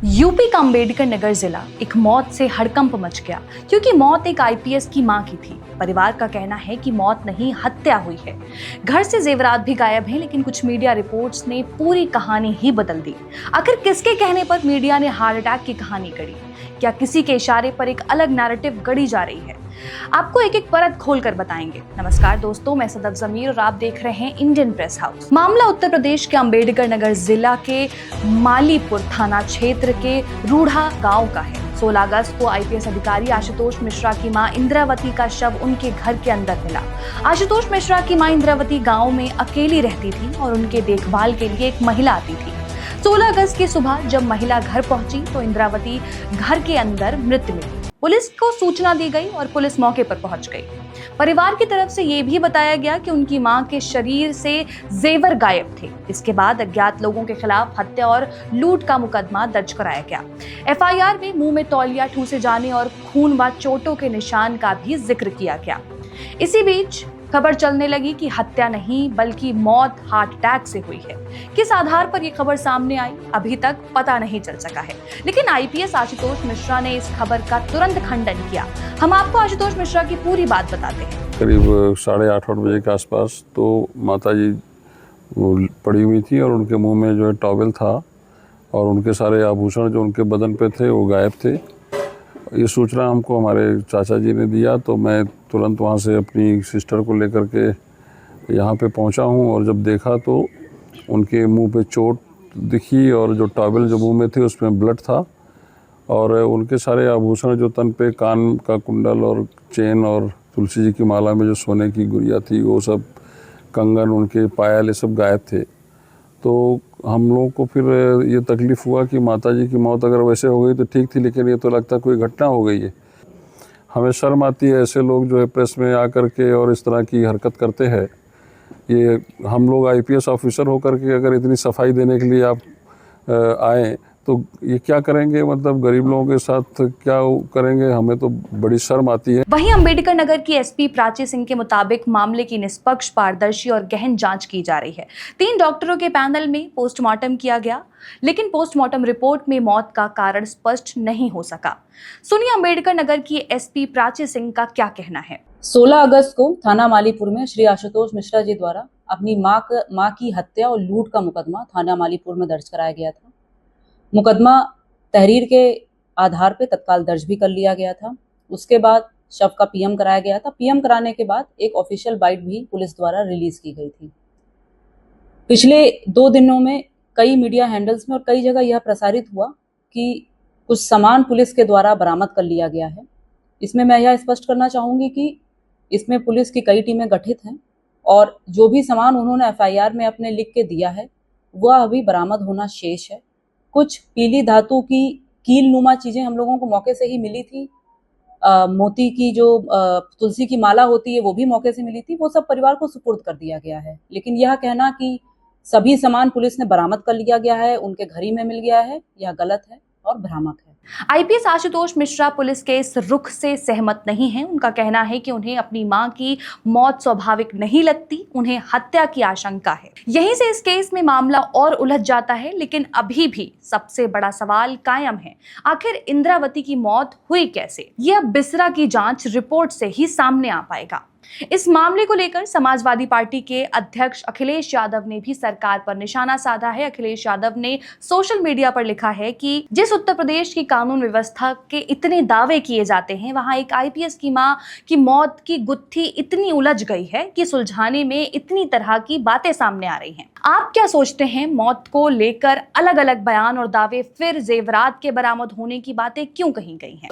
UP का अम्बेडकर नगर जिला एक मौत से हड़कंप मच गया क्योंकि मौत एक आईपीएस की मां की थी। परिवार का कहना है कि मौत नहीं, हत्या हुई है। घर से जेवरात भी गायब हैं, लेकिन कुछ मीडिया रिपोर्ट्स ने पूरी कहानी ही बदल दी। आखिर किसके कहने पर मीडिया ने हार्ट अटैक की कहानी गढ़ी? क्या किसी के इशारे पर एक अलग नैरेटिव गढ़ी जा रही है? आपको एक एक परत खोलकर बताएंगे। नमस्कार दोस्तों, मैं सदफ जमीर और आप देख रहे हैं इंडियन प्रेस हाउस। मामला उत्तर प्रदेश के अम्बेडकर नगर जिला के मालीपुर थाना क्षेत्र के रूढ़ा गांव का है। 16 अगस्त को आईपीएस अधिकारी आशुतोष मिश्रा की मां इंद्रावती का शव उनके घर के अंदर मिला। आशुतोष मिश्रा की मां इंद्रावती गांव में अकेली रहती थी और उनके देखभाल के लिए एक महिला आती थी। 16 अगस्त की सुबह जब महिला घर पहुंची तो इंद्रावती घर के अंदर मृत मिली। पुलिस को सूचना दी गई और पुलिस मौके पर पहुंच गई। परिवार की तरफ से यह भी बताया गया कि उनकी मां के शरीर से जेवर गायब थे। इसके बाद अज्ञात लोगों के खिलाफ हत्या और लूट का मुकदमा दर्ज कराया गया। एफआईआर में मुंह में तौलिया ठूसे जाने और खून व चोटों के निशान का भी जिक्र किया गया। इसी बीच खबर चलने लगी कि हत्या नहीं बल्कि मौत हार्ट अटैक से हुई है। किस आधार पर यह खबर सामने आई, अभी तक पता नहीं चल सका है, लेकिन आईपीएस आशुतोष मिश्रा ने इस खबर का तुरंत खंडन किया। हम आपको आशुतोष मिश्रा की पूरी बात बताते हैं। करीब 8:30 बजे के आसपास तो माताजी पड़ी हुई थी और उनके मुंह में जो है टॉवेल था और उनके सारे आभूषण जो उनके बदन पे थे वो गायब थे। ये सूचना हमको हमारे चाचा जी ने दिया तो मैं तुरंत वहाँ से अपनी सिस्टर को लेकर के यहाँ पे पहुँचा हूँ और जब देखा तो उनके मुंह पे चोट दिखी और जो टॉवेल जो मुंह में थे उसमें ब्लड था और उनके सारे आभूषण जो तन पे कान का कुंडल और चेन और तुलसी जी की माला में जो सोने की गुड़िया थी वो सब, कंगन, उनके पायल, ये सब गायब थे। तो हम लोगों को फिर ये तकलीफ़ हुआ कि माताजी की मौत अगर वैसे हो गई तो ठीक थी, लेकिन ये तो लगता कोई घटना हो गई है। हमें शर्म आती है ऐसे लोग जो है प्रेस में आकर के और इस तरह की हरकत करते हैं। ये हम लोग आईपीएस ऑफिसर होकर के अगर इतनी सफाई देने के लिए आप आए तो ये क्या करेंगे, मतलब गरीब लोगों के साथ क्या करेंगे, हमें तो बड़ी शर्म आती है। वहीं अम्बेडकर नगर की एसपी प्राची सिंह के मुताबिक मामले की निष्पक्ष, पारदर्शी और गहन जांच की जा रही है। 3 डॉक्टरों के पैनल में पोस्टमार्टम किया गया, लेकिन पोस्टमार्टम रिपोर्ट में मौत का कारण स्पष्ट नहीं हो सका। सुनिए अम्बेडकर नगर की एसपी प्राची सिंह का क्या कहना है। 16 अगस्त को थाना मालीपुर में श्री आशुतोष मिश्रा जी द्वारा अपनी मां की हत्या और लूट का मुकदमा थाना मालीपुर में दर्ज कराया गया था। मुकदमा तहरीर के आधार पे तत्काल दर्ज भी कर लिया गया था। उसके बाद शव का पीएम कराया गया था। पीएम कराने के बाद एक ऑफिशियल बाइट भी पुलिस द्वारा रिलीज की गई थी। पिछले 2 दिनों में कई मीडिया हैंडल्स में और कई जगह यह प्रसारित हुआ कि कुछ सामान पुलिस के द्वारा बरामद कर लिया गया है। इसमें मैं यह स्पष्ट करना चाहूंगी कि इसमें पुलिस की कई टीमें गठित हैं और जो भी सामान उन्होंने एफआईआर में अपने लिख के दिया है वह अभी बरामद होना शेष है। कुछ पीली धातु की कील नुमा चीजें हम लोगों को मौके से ही मिली थी। मोती की जो तुलसी की माला होती है वो भी मौके से मिली थी। वो सब परिवार को सुपुर्द कर दिया गया है, लेकिन यह कहना कि सभी सामान पुलिस ने बरामद कर लिया गया है, उनके घर ही में मिल गया है, यह गलत है और भ्रामक है। आईपीएस आशुतोष मिश्रा पुलिस के इस रुख से सहमत नहीं हैं। उनका कहना है कि उन्हें अपनी मां की मौत स्वाभाविक नहीं लगती, उन्हें हत्या की आशंका है। यहीं से इस केस में मामला और उलझ जाता है, लेकिन अभी भी सबसे बड़ा सवाल कायम है, आखिर इंद्रावती की मौत हुई कैसे? यह बिसरा की जांच रिपोर्ट से ही सामने आ पाएगा। इस मामले को लेकर समाजवादी पार्टी के अध्यक्ष अखिलेश यादव ने भी सरकार पर निशाना साधा है। अखिलेश यादव ने सोशल मीडिया पर लिखा है कि जिस उत्तर प्रदेश की कानून व्यवस्था के इतने दावे किए जाते हैं, वहां एक आईपीएस की मां की मौत की गुत्थी इतनी उलझ गई है कि सुलझाने में इतनी तरह की बातें सामने आ रही हैं। आप क्या सोचते हैं? मौत को लेकर अलग अलग बयान और दावे, फिर जेवरात के बरामद होने की बातें क्यों कही गई हैं?